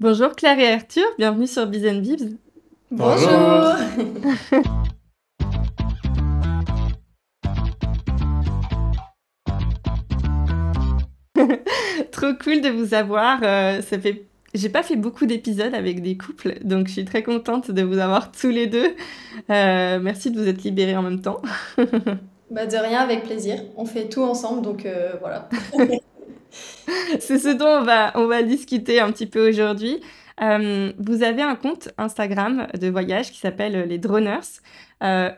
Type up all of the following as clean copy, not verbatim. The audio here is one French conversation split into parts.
Bonjour Claire et Arthur, bienvenue sur Biz and Bibs. Bonjour. Trop cool de vous avoir. J'ai pas fait beaucoup d'épisodes avec des couples, donc je suis très contente de vous avoir tous les deux. Merci de vous être libérés en même temps. Bah de rien, avec plaisir. On fait tout ensemble, donc voilà. C'est ce dont on va discuter un petit peu aujourd'hui. Vous avez un compte Instagram de voyage qui s'appelle Les Droners,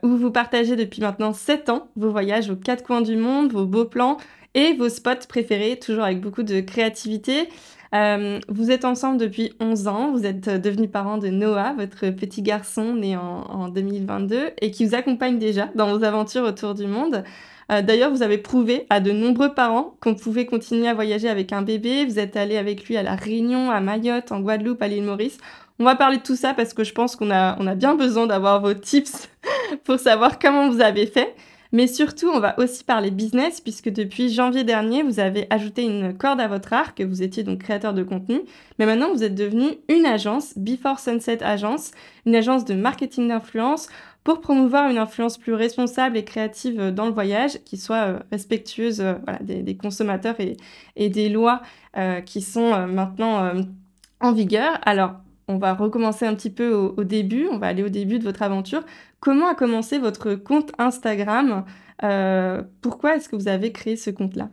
où vous partagez depuis maintenant 7 ans vos voyages aux 4 coins du monde, vos beaux plans et vos spots préférés, toujours avec beaucoup de créativité. Vous êtes ensemble depuis 11 ans, vous êtes devenus parents de Noah, votre petit garçon né en 2022, et qui vous accompagne déjà dans vos aventures autour du monde. D'ailleurs, vous avez prouvé à de nombreux parents qu'on pouvait continuer à voyager avec un bébé. Vous êtes allé avec lui à La Réunion, à Mayotte, en Guadeloupe, à l'île Maurice. On va parler de tout ça parce que je pense qu'on a bien besoin d'avoir vos tips pour savoir comment vous avez fait. Mais surtout, on va aussi parler business puisque depuis janvier dernier, vous avez ajouté une corde à votre arc. Vous étiez donc créateur de contenu. Mais maintenant, vous êtes devenu une agence, Before Sunset Agence, une agence de marketing d'influence pour promouvoir une influence plus responsable et créative dans le voyage, qui soit respectueuse des consommateurs et des lois qui sont maintenant en vigueur. Alors, on va recommencer un petit peu au début, on va aller au début de votre aventure. Comment a commencé votre compte Instagram? Pourquoi est-ce que vous avez créé ce compte-là?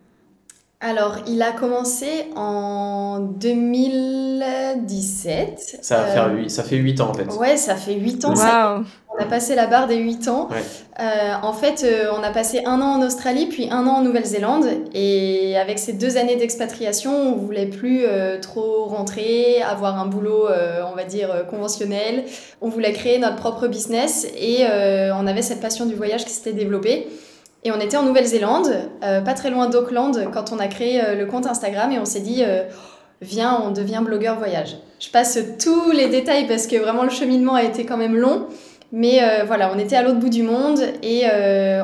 Alors, il a commencé en 2017. Ça fait 8 ans en fait. Ouais, ça fait 8 ans, ça y est. Waouh! On a passé la barre des 8 ans. Ouais. En fait, on a passé 1 an en Australie, puis 1 an en Nouvelle-Zélande. Et avec ces 2 années d'expatriation, on voulait plus trop rentrer, avoir un boulot, on va dire, conventionnel. On voulait créer notre propre business et on avait cette passion du voyage qui s'était développée. Et on était en Nouvelle-Zélande, pas très loin d'Auckland, quand on a créé le compte Instagram et on s'est dit viens, on devient blogueur voyage. Je passe tous les détails parce que vraiment le cheminement a été quand même long. Mais voilà, on était à l'autre bout du monde et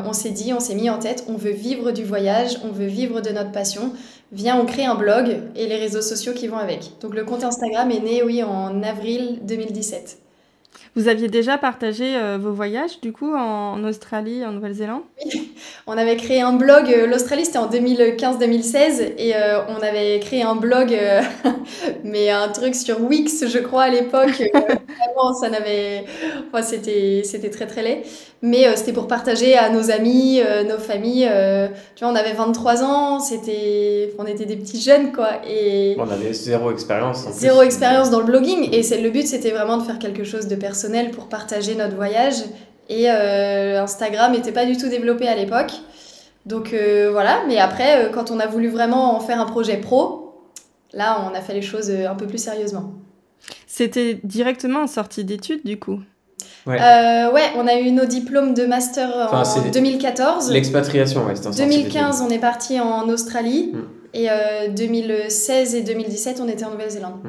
on s'est mis en tête, on veut vivre du voyage, on veut vivre de notre passion. Viens, on crée un blog et les réseaux sociaux qui vont avec. Donc le compte Instagram est né, oui, en avril 2017. Vous aviez déjà partagé vos voyages, du coup, en Australie, en Nouvelle-Zélande? On avait créé un blog, l'Australie c'était en 2015-2016 et on avait créé un blog, mais un truc sur Wix je crois à l'époque. Vraiment, ça n'avait... Enfin, c'était très très laid. Mais c'était pour partager à nos amis, nos familles. Tu vois, on avait 23 ans, on était des petits jeunes quoi. Et On avait zéro expérience en plus. zéro expérience dans le blogging. Et le but c'était vraiment de faire quelque chose de personnel pour partager notre voyage. Et Instagram n'était pas du tout développé à l'époque. Donc voilà, mais après, quand on a voulu vraiment en faire un projet pro, là, on a fait les choses un peu plus sérieusement. C'était directement en sortie d'études, du coup. Ouais. Ouais, on a eu nos diplômes de master Enfin, en c'est 2014. l'expatriation, ouais, c'était en sortie 2015, on est parti en Australie. Mm. Et 2016 et 2017, on était en Nouvelle-Zélande.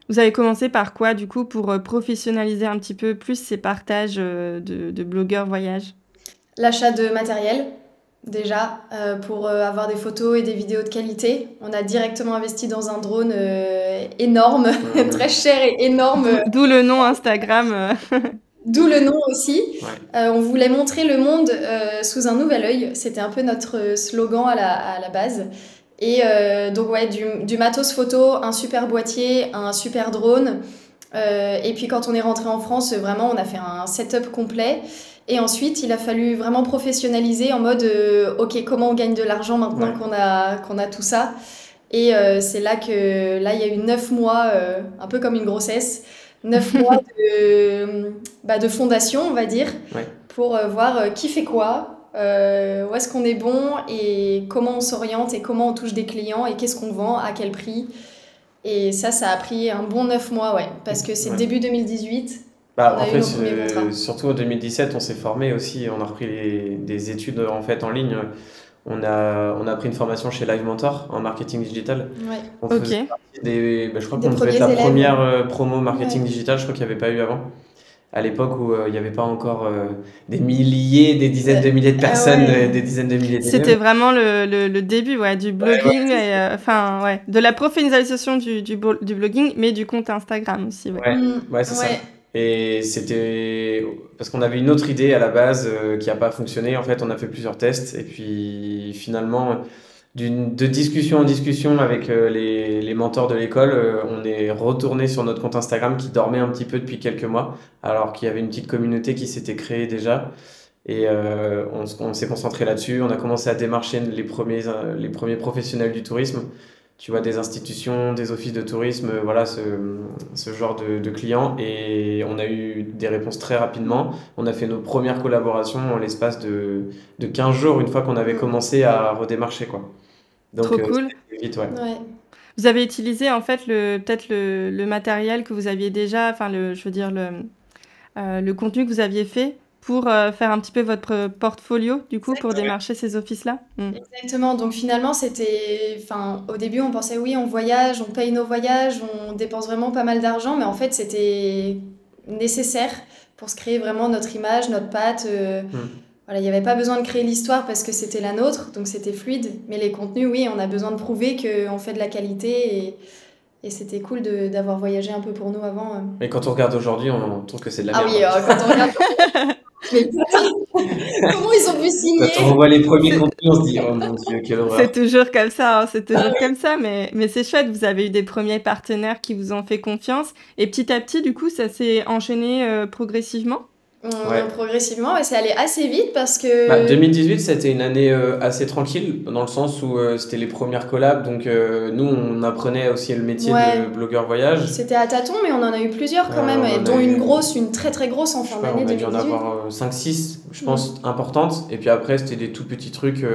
Vous avez commencé par quoi, du coup, pour professionnaliser un petit peu plus ces partages de blogueurs voyage? L'achat de matériel, déjà, pour avoir des photos et des vidéos de qualité. On a directement investi dans un drone énorme, très cher et énorme. D'où le nom Instagram. D'où le nom aussi. Ouais. On voulait montrer le monde sous un nouvel œil. C'était un peu notre slogan à la base. Et donc ouais, du matos photo, un super boîtier, un super drone. Et puis quand on est rentré en France, vraiment on a fait un setup complet. Et ensuite il a fallu vraiment professionnaliser en mode ok, comment on gagne de l'argent maintenant qu'on a tout ça. Et c'est là il y a eu 9 mois, un peu comme une grossesse, 9 mois de fondation, on va dire, pour voir qui fait quoi. Où est-ce qu'on est bon et comment on s'oriente et comment on touche des clients et qu'est-ce qu'on vend, à quel prix. Et ça a pris un bon 9 mois, ouais, parce que c'est début 2018. Bah, on a en eu nos fait, premiers contrats. surtout en 2017, on s'est formé aussi, on a repris des études en fait en ligne. On a pris une formation chez Live Mentor en marketing digital. Ouais. On Ok. faisait partie je crois Des qu'on devait être premiers la élèves. première promo marketing Ouais. digital, je crois qu'il n'y avait pas eu avant. à l'époque où il n'y avait pas encore des milliers, des dizaines de milliers de personnes, des dizaines de milliers C'était d'élèves. vraiment le début du blogging, Ouais, et, de la professionnalisation du blogging, mais du compte Instagram aussi. Ouais. ouais, c'est ça. Et c'était parce qu'on avait une autre idée à la base qui n'a pas fonctionné. En fait, on a fait plusieurs tests et puis finalement, de discussion en discussion avec les mentors de l'école, on est retourné sur notre compte Instagram qui dormait un petit peu depuis quelques mois, alors qu'il y avait une petite communauté qui s'était créée déjà. Et on s'est concentré là-dessus. On a commencé à démarcher les premiers professionnels du tourisme. Tu vois, des institutions, des offices de tourisme, voilà, ce genre de clients. Et on a eu des réponses très rapidement. On a fait nos premières collaborations en l'espace de 15 jours, une fois qu'on avait commencé à redémarcher, quoi. Donc, Trop cool. c'était vite, ouais. Vous avez utilisé en fait peut-être le matériel que vous aviez déjà, enfin je veux dire le contenu que vous aviez fait pour faire un petit peu votre portfolio, du coup, pour démarcher ces offices-là. Exactement. Donc finalement, au début, on pensait oui, on voyage, on paye nos voyages, on dépense vraiment pas mal d'argent, mais en fait, c'était nécessaire pour se créer vraiment notre image, notre patte. Voilà, il n'y avait pas besoin de créer l'histoire parce que c'était la nôtre, donc c'était fluide. Mais les contenus, oui, on a besoin de prouver qu'on fait de la qualité et c'était cool d'avoir voyagé un peu pour nous avant. Mais quand on regarde aujourd'hui, on trouve que c'est de la merde. Ah oui, quand on regarde... Mais comment ils ont pu signer? Quand on voit les premiers contenus, on se dit, oh mon Dieu, quelle horreur. C'est toujours comme ça, hein, c'est toujours comme ça, mais c'est chouette, vous avez eu des premiers partenaires qui vous ont fait confiance, et petit à petit, du coup, ça s'est enchaîné progressivement? Progressivement, c'est allé assez vite parce que... 2018, c'était une année assez tranquille, dans le sens où c'était les premières collabs, donc nous, on apprenait aussi le métier de blogueur voyage. C'était à tâtons, mais on en a eu plusieurs quand même, dont une très très grosse en fin d'année 2018. On a dû en avoir 5-6, je pense, importantes, et puis après, c'était des tout petits trucs,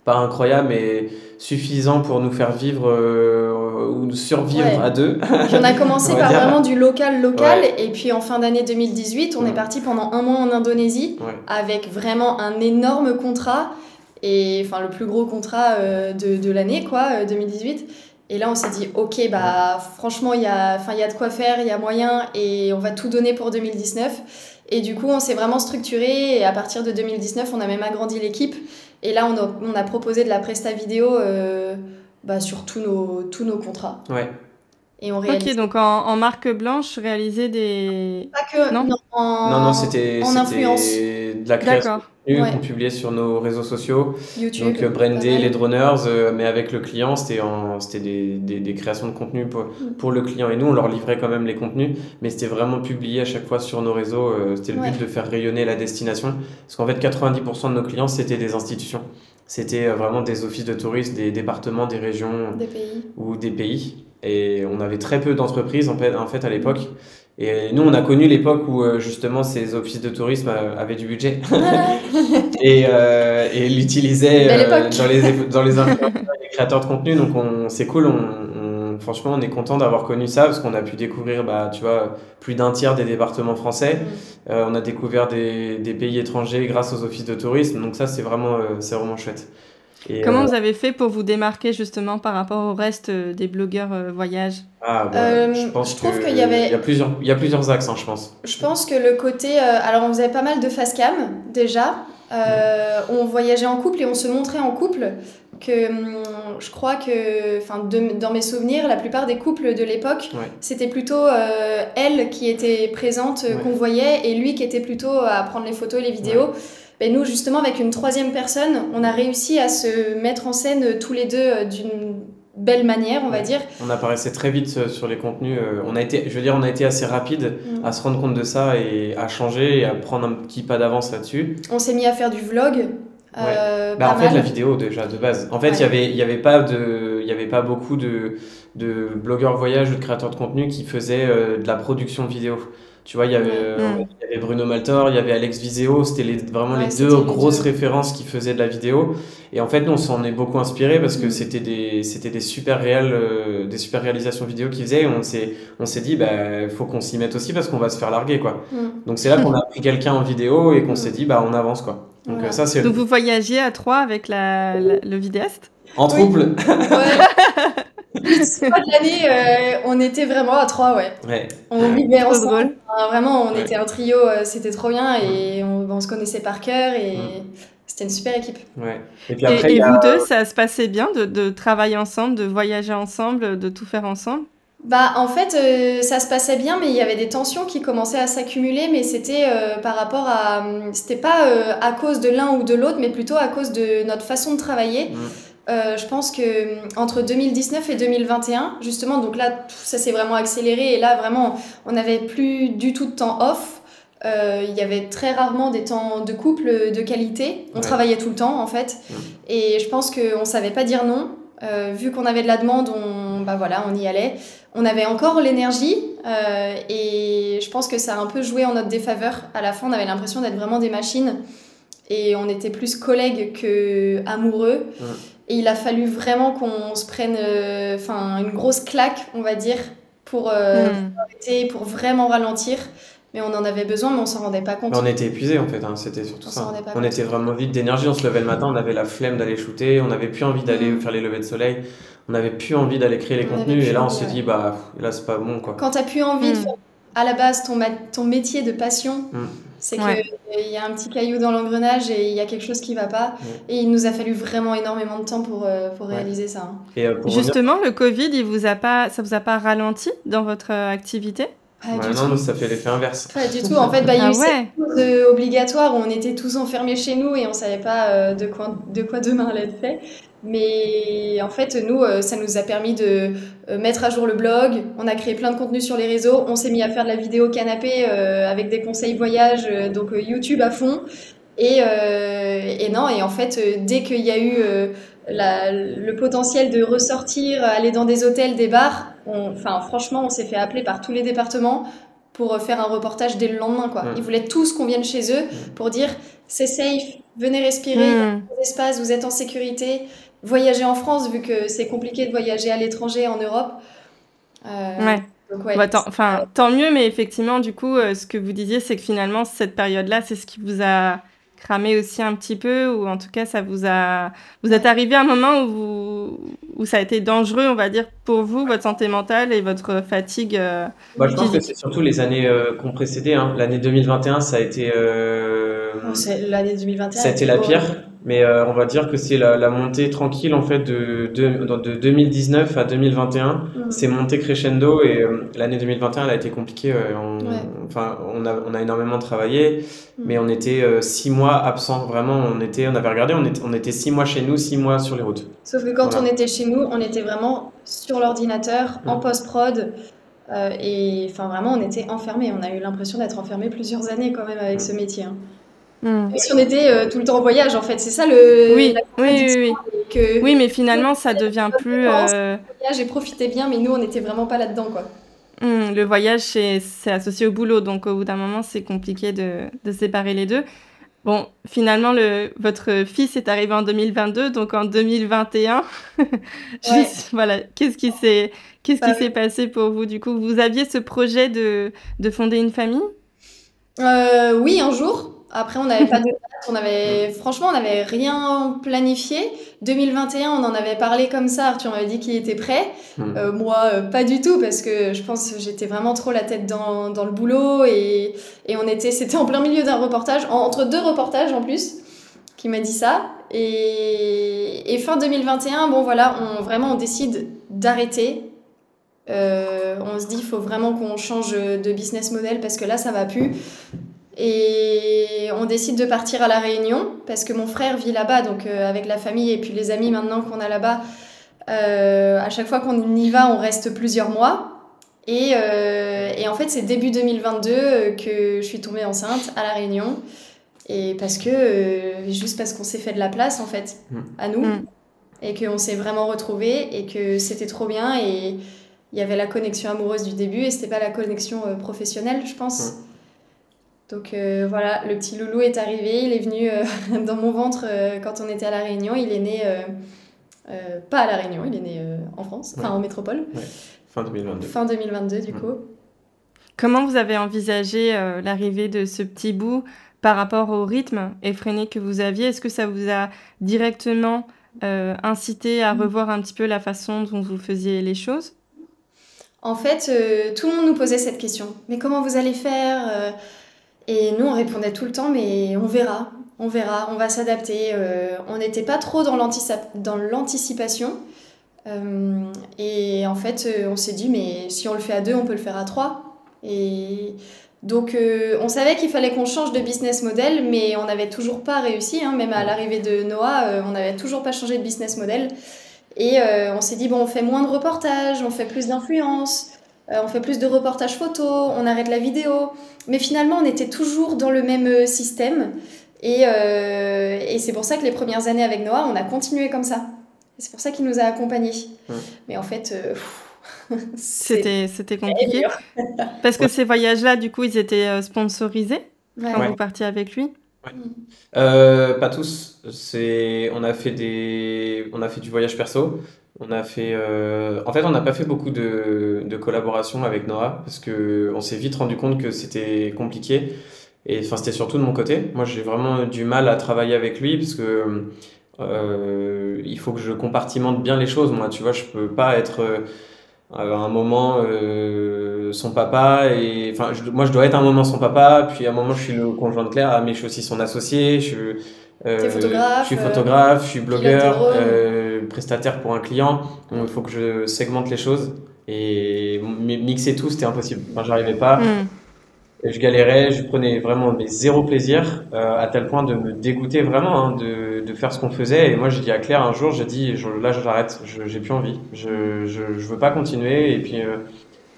pas incroyables, mais suffisants pour nous faire vivre ou survivre à deux. On a commencé par vraiment du local, et puis en fin d'année 2018, on est parti pendant 1 mois en Indonésie, avec vraiment un énorme contrat, et enfin le plus gros contrat de l'année, 2018. Et là, on s'est dit, ok, franchement, il y a de quoi faire, il y a moyen, et on va tout donner pour 2019. Et du coup, on s'est vraiment structuré, et à partir de 2019, on a même agrandi l'équipe. Et là, on a proposé de la presta vidéo sur tous nos contrats. Ouais. Et on réalise... Ok, donc en marque blanche, réaliser des... Pas que... Non, c'était influence. De la création de contenu qu'on publiait sur nos réseaux sociaux. YouTube. Donc brander les droners, mais avec le client, c'était des créations de contenu pour le client. Et nous, on leur livrait quand même les contenus, mais c'était vraiment publié à chaque fois sur nos réseaux. C'était le but de faire rayonner la destination. Parce qu'en fait, 90% de nos clients, c'était des institutions. C'était vraiment des offices de tourisme, des départements, des régions ou des pays. Et on avait très peu d'entreprises en fait à l'époque. Et nous, on a connu l'époque où justement ces offices de tourisme avaient du budget et l'utilisaient dans les créateurs de contenu. Donc c'est cool. Franchement, on est content d'avoir connu ça parce qu'on a pu découvrir, tu vois, plus d'un tiers des départements français. On a découvert des pays étrangers grâce aux offices de tourisme. Donc ça, c'est vraiment chouette. Et comment vous avez fait pour vous démarquer justement par rapport au reste des blogueurs voyage? Je trouve qu'il y avait... Il y a plusieurs axes, je pense. Je pense que le côté... alors, on faisait pas mal de face cam, déjà. On voyageait en couple et on se montrait en couple. Je crois que, dans mes souvenirs, la plupart des couples de l'époque, c'était plutôt elle qui était présente, qu'on voyait, et lui qui était plutôt à prendre les photos et les vidéos. Et nous, justement, avec une troisième personne, on a réussi à se mettre en scène tous les deux d'une belle manière, on va dire. On apparaissait très vite sur les contenus. On a été assez rapide à se rendre compte de ça et à changer et à prendre un petit pas d'avance là-dessus. On s'est mis à faire du vlog. En fait, la vidéo déjà de base. En fait, il y avait pas beaucoup de blogueurs voyage ou de créateurs de contenu qui faisaient de la production vidéo. Tu vois, il y avait Bruno Maltor, il y avait Alex Viseo, c'était vraiment les deux grosses références qui faisaient de la vidéo. Et en fait, nous, on s'en est beaucoup inspiré parce que c'était des super réalisations vidéo qu'ils faisaient. Et on s'est dit, faut qu'on s'y mette aussi parce qu'on va se faire larguer, quoi. Donc c'est là qu'on a pris quelqu'un en vidéo et qu'on s'est dit, on avance, quoi. Donc ça, c'est... Donc vous voyagiez à 3 avec le vidéaste? En trouble. Les 6 mois de l'année, on était vraiment à 3, ouais. Ouais, On vivait Trop ensemble. drôle. Enfin, vraiment, on ouais. était un trio, c'était trop bien Mm, et on se connaissait par cœur et mm, c'était une super équipe. ouais. Et puis après, il Et y vous a. deux, ça se passait bien de travailler ensemble, de voyager ensemble, de tout faire ensemble? Bah, en fait, ça se passait bien, mais il y avait des tensions qui commençaient à s'accumuler, mais c'était par rapport à, c'était pas à cause de l'un ou de l'autre, mais plutôt à cause de notre façon de travailler. Mm, Je pense que entre 2019 et 2021, justement, donc là, ça s'est vraiment accéléré et là, vraiment, on n'avait plus du tout de temps off. Il y avait très rarement des temps de couple de qualité. On ouais. travaillait tout le temps, en fait. Mm. Et je pense qu'on savait pas dire non. Vu qu'on avait de la demande, bah voilà, on y allait. On avait encore l'énergie et je pense que ça a un peu joué en notre défaveur. À la fin, on avait l'impression d'être vraiment des machines et on était plus collègues que amoureux. Mm. Et il a fallu vraiment qu'on se prenne une grosse claque, on va dire, pour arrêter, pour vraiment ralentir. Mais on en avait besoin, mais on s'en rendait pas Mais compte. on était épuisés en fait, hein, c'était surtout On s'en ça. rendait pas On compte. était vraiment vide d'énergie, on se levait le matin, on avait la flemme d'aller shooter, on n'avait plus envie d'aller faire les levées de soleil, on n'avait plus envie d'aller créer les On avait contenus, et plus là on envie, s'est ouais. dit, bah là c'est pas bon quoi. Quand t'as plus envie de Mm. faire à la base ton métier de passion, Mm, c'est que Ouais. il y a un petit caillou dans l'engrenage et il y a quelque chose qui va pas. mm, Et il nous a fallu vraiment énormément de temps pour ouais. réaliser ça. Hein. Et pour revenir, Justement, le Covid, ça vous a pas ralenti dans votre activité? Pas ouais, du non, tout. nous ça fait l'effet inverse. Pas du tout. En fait, bah, il y a Ah eu cette ouais. pause obligatoire où on était tous enfermés chez nous et on savait pas de quoi demain allait être fait. Mais en fait, nous, ça nous a permis de mettre à jour le blog. On a créé plein de contenus sur les réseaux. On s'est mis à faire de la vidéo canapé avec des conseils voyage, donc YouTube à fond. Et non, et en fait, dès qu'il y a eu le potentiel de ressortir, aller dans des hôtels, des bars, franchement, on s'est fait appeler par tous les départements pour faire un reportage dès le lendemain, quoi. Mm, Ils voulaient tous qu'on vienne chez eux pour dire c'est safe, venez respirer, il y a Mm. des espaces, vous êtes en sécurité, voyagez en France vu que c'est compliqué de voyager à l'étranger en Europe. Ouais. Donc ouais, Bah, tant mieux, mais effectivement, du coup, ce que vous disiez, c'est que finalement, cette période-là, c'est ce qui vous a cramé aussi un petit peu, ou en tout cas, vous êtes arrivé à un moment où ça a été dangereux, on va dire, pour vous, votre santé mentale et votre fatigue Bah, je pense que physique. c'est surtout les années qu'on précédait, hein. L'année 2021, ça a été, l'année 2021 ça a été était la horrible. pire, mais on va dire que c'est la montée tranquille en fait de 2019 à 2021. C'est monté crescendo et l'année 2021 elle a été compliquée. Ouais. Enfin, on a énormément travaillé, mais on était 6 mois absents. Vraiment, on avait regardé, on était 6 mois chez nous, 6 mois sur les routes. Sauf que quand Voilà. on était chez nous, on était vraiment sur l'ordinateur, en post-prod. Et enfin, vraiment, on était enfermés. On a eu l'impression d'être enfermés plusieurs années quand même avec ce métier. Hein. Mm. Même si on était tout le temps en voyage, en fait. C'est ça la Oui, contradiction. Que Oui, mais finalement, ça devient plus... voyage et profitez bien, mais nous, on n'était vraiment pas là-dedans, quoi. Le voyage, c'est associé au boulot, donc au bout d'un moment, c'est compliqué de séparer les deux. Bon, finalement, votre fils est arrivé en 2022, donc en 2021, Ouais. voilà, qu'est-ce qui s'est passé pour vous du coup? Vous aviez ce projet de fonder une famille? Oui, un jour. Après, on n'avait pas de date. Franchement, on n'avait rien planifié. 2021, on en avait parlé comme ça. Arthur m'avait dit qu'il était prêt. Moi, pas du tout, parce que je pense que j'étais vraiment trop la tête dans le boulot et c'était en plein milieu d'un reportage, entre deux reportages en plus, qui m'a dit ça. Et fin 2021, bon voilà, on décide d'arrêter. On se dit, il faut vraiment qu'on change de business model parce que là, ça va plus. Et on décide de partir à La Réunion parce que mon frère vit là-bas, donc avec la famille et puis les amis maintenant qu'on a là-bas, à chaque fois qu'on y va, on reste plusieurs mois. Et en fait, c'est début 2022 que je suis tombée enceinte à La Réunion. Et juste parce qu'on s'est fait de la place, en fait, à nous. Et qu'on s'est vraiment retrouvés et que c'était trop bien. Et il y avait la connexion amoureuse du début et c'était pas la connexion professionnelle, je pense. Donc voilà, le petit loulou est arrivé, il est venu dans mon ventre quand on était à La Réunion. Il est né, pas à La Réunion, il est né en France, en métropole. Ouais. Fin 2022. Fin 2022 du coup. Comment vous avez envisagé l'arrivée de ce petit bout par rapport au rythme effréné que vous aviez? Est-ce que ça vous a directement incité à revoir un petit peu la façon dont vous faisiez les choses? En fait, tout le monde nous posait cette question. Mais comment vous allez faire? Et nous, on répondait tout le temps, mais on verra, on va s'adapter. On n'était pas trop dans l'anticipation. Et en fait, on s'est dit, mais si on le fait à deux, on peut le faire à trois. Et donc, on savait qu'il fallait qu'on change de business model, mais on n'avait toujours pas réussi. Hein. Même à l'arrivée de Noah, on n'avait toujours pas changé de business model. Et on s'est dit, bon, on fait moins de reportages, on fait plus d'influence, on fait plus de reportages photos, on arrête la vidéo. Mais finalement, on était toujours dans le même système. Et c'est pour ça que les premières années avec Noah, on a continué comme ça. C'est pour ça qu'il nous a accompagnés. Mais en fait, c'était compliqué. Parce que ces voyages-là, du coup, ils étaient sponsorisés quand vous partiez avec lui? Pas tous. On a fait du voyage perso. En fait, on n'a pas fait beaucoup de collaborations avec Noah parce que on s'est vite rendu compte que c'était compliqué. Et enfin, c'était surtout de mon côté. Moi, j'ai vraiment du mal à travailler avec lui parce que il faut que je compartimente bien les choses. Moi, tu vois, je peux pas être à un moment son papa et enfin moi je dois être à un moment son papa, puis à un moment je suis le conjoint de Claire, mais je suis aussi son associé, t'es photographe, je suis photographe, je suis blogueur, prestataire pour un client, donc il faut que je segmente les choses et mixer tout c'était impossible. Enfin, j'arrivais pas. Je galérais, je prenais vraiment zéro plaisir, à tel point de me dégoûter vraiment hein, de faire ce qu'on faisait. Et moi, j'ai dit à Claire un jour, j'ai dit, là, j'arrête, j'ai plus envie, je veux pas continuer. Et puis,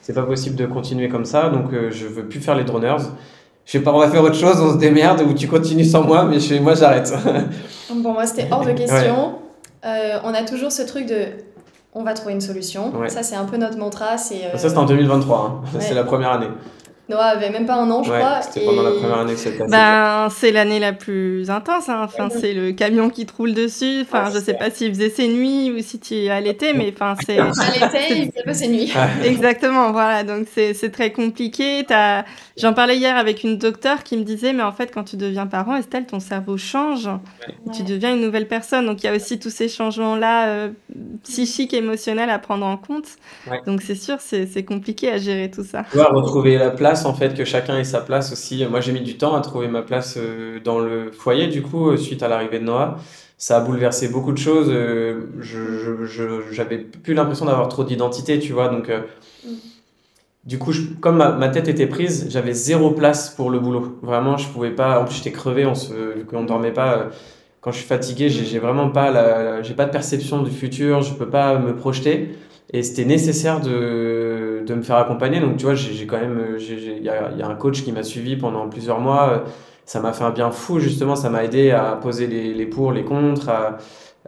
c'est pas possible de continuer comme ça, donc je veux plus faire les droners. Je sais pas, on va faire autre chose, on se démerde, ou tu continues sans moi, mais moi, j'arrête. Bon, moi, c'était hors de question. On a toujours ce truc de... On va trouver une solution. Ça, c'est un peu notre mantra. Ça, c'était en 2023. Hein. C'est la première année. Noah avait même pas un an, je crois. C'était pendant la première année que c'était passé. C'est l'année la plus intense. Hein. Enfin, c'est le camion qui te roule dessus. Enfin, je sais pas s'il faisait ses nuits ou si tu es à l'été, mais enfin, c'est... À l'été, il faisait pas ses nuits. Exactement, voilà. Donc, c'est très compliqué. J'en parlais hier avec une docteure qui me disait, mais en fait, quand tu deviens parent, Estelle, ton cerveau change. Tu deviens une nouvelle personne. Donc, il y a aussi tous ces changements-là psychiques, émotionnels à prendre en compte. Donc, c'est sûr, c'est compliqué à gérer tout ça. Tu dois retrouver la place, en fait, que chacun ait sa place aussi. Moi, j'ai mis du temps à trouver ma place dans le foyer, du coup, suite à l'arrivée de Noah. Ça a bouleversé beaucoup de choses. J'avais plus l'impression d'avoir trop d'identité, tu vois. Donc, du coup, comme ma tête était prise, j'avais zéro place pour le boulot. Vraiment, je pouvais pas. En plus, j'étais crevé, vu qu'on dormait pas. Quand je suis fatigué, j'ai vraiment pas j'ai pas de perception du futur. Je peux pas me projeter. Et c'était nécessaire de me faire accompagner. Donc, tu vois, j'ai quand même, il y a un coach qui m'a suivi pendant plusieurs mois. Ça m'a fait un bien fou, justement. Ça m'a aidé à poser les pour, les contre,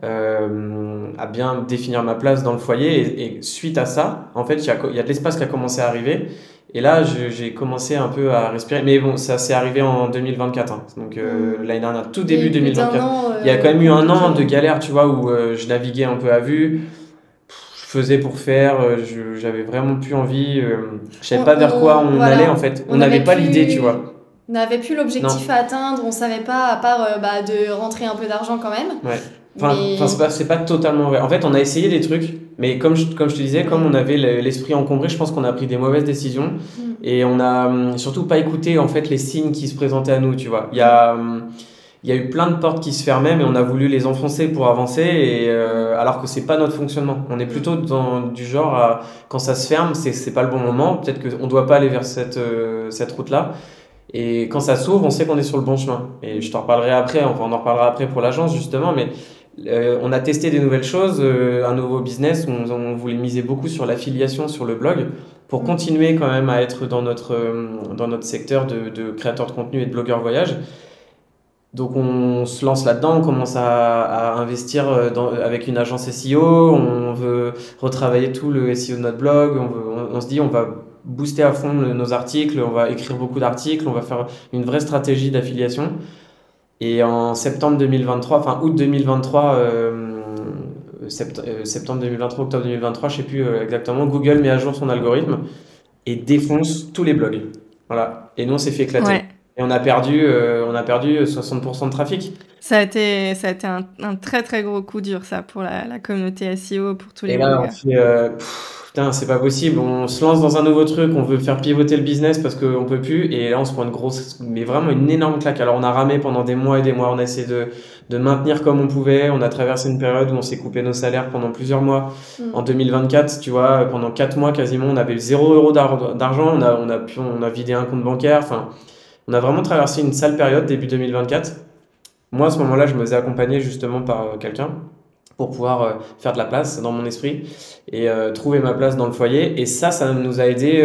à bien définir ma place dans le foyer. Et suite à ça, en fait, il y a de l'espace qui a commencé à arriver. Et là, j'ai commencé un peu à respirer. Mais bon, ça s'est arrivé en 2024. Hein. Donc, l'année dernière, tout début 2024. Il y a quand même eu un an de galère, tu vois, où je naviguais un peu à vue. Je faisais pour faire, j'avais vraiment plus envie, je savais pas vers quoi on allait en fait, on n'avait pas l'idée, tu vois. On n'avait plus l'objectif à atteindre, on savait pas, à part de rentrer un peu d'argent quand même. C'est pas totalement vrai. En fait, on a essayé des trucs, mais comme je te disais, comme on avait l'esprit encombré, je pense qu'on a pris des mauvaises décisions et on a surtout pas écouté en fait les signes qui se présentaient à nous, tu vois. Il y a eu plein de portes qui se fermaient, mais on a voulu les enfoncer pour avancer, alors que c'est pas notre fonctionnement. On est plutôt du genre, quand ça se ferme, c'est pas le bon moment. Peut-être qu'on doit pas aller vers cette route-là. Et quand ça s'ouvre, on sait qu'on est sur le bon chemin. Et je t'en reparlerai après, enfin, on en reparlera après pour l'agence, justement, mais on a testé des nouvelles choses, un nouveau business. On voulait miser beaucoup sur l'affiliation sur le blog pour continuer quand même à être dans notre secteur de créateur de contenu et de blogueur voyage. Donc on se lance là-dedans, on commence à investir avec une agence SEO, on veut retravailler tout le SEO de notre blog, on se dit on va booster à fond nos articles, on va écrire beaucoup d'articles, on va faire une vraie stratégie d'affiliation. Et en septembre 2023, enfin août 2023, septembre 2023, octobre 2023, je sais plus exactement, Google met à jour son algorithme et défonce tous les blogs. Voilà. Et nous on s'est fait éclater. Et on a perdu 60% de trafic. Ça a été un très très gros coup dur, ça, pour la communauté SEO, pour tous les Et là, on blogueurs. fait, putain, c'est pas possible. On se lance dans un nouveau truc, on veut faire pivoter le business parce qu'on peut plus. Et là, on se prend une grosse, mais vraiment une énorme claque. Alors, on a ramé pendant des mois et des mois. On a essayé de maintenir comme on pouvait. On a traversé une période où on s'est coupé nos salaires pendant plusieurs mois. En 2024, tu vois, pendant 4 mois quasiment, on avait 0 € d'argent. On a vidé un compte bancaire. Enfin, on a vraiment traversé une sale période début 2024. Moi, à ce moment-là, je me faisais accompagner justement par quelqu'un pour pouvoir faire de la place dans mon esprit et trouver ma place dans le foyer. Et ça nous a aidé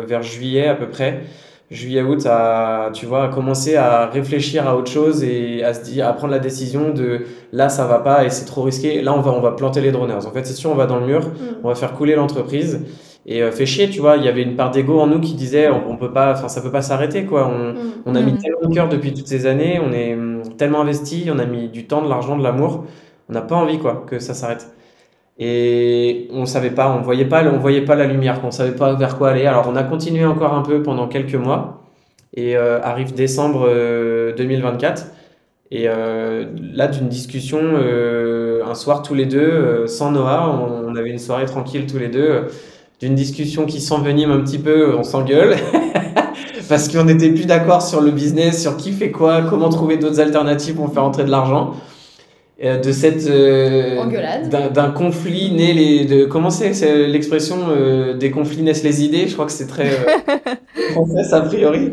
vers juillet à peu près, juillet-août, tu vois, à commencer à réfléchir à autre chose et à prendre la décision de là, ça va pas et c'est trop risqué. Là, on va planter les droners. En fait, c'est sûr, on va dans le mur, on va faire couler l'entreprise. Et fait chier, tu vois, il y avait une part d'ego en nous qui disait on peut pas, enfin ça peut pas s'arrêter quoi. On a mis tellement de cœur depuis toutes ces années, on est tellement investi, on a mis du temps, de l'argent, de l'amour, on n'a pas envie quoi que ça s'arrête. Et on savait pas, on voyait pas la lumière, on savait pas vers quoi aller. Alors on a continué encore un peu pendant quelques mois et arrive décembre 2024 et là d'une discussion un soir tous les deux sans Noah, on avait une soirée tranquille tous les deux. D'une discussion qui s'envenime un petit peu, on s'engueule parce qu'on n'était plus d'accord sur le business, sur qui fait quoi, comment trouver d'autres alternatives pour faire entrer de l'argent. De cette Engueulade. d'un conflit né comment c'est l'expression des conflits naissent les idées, je crois que c'est très français a priori.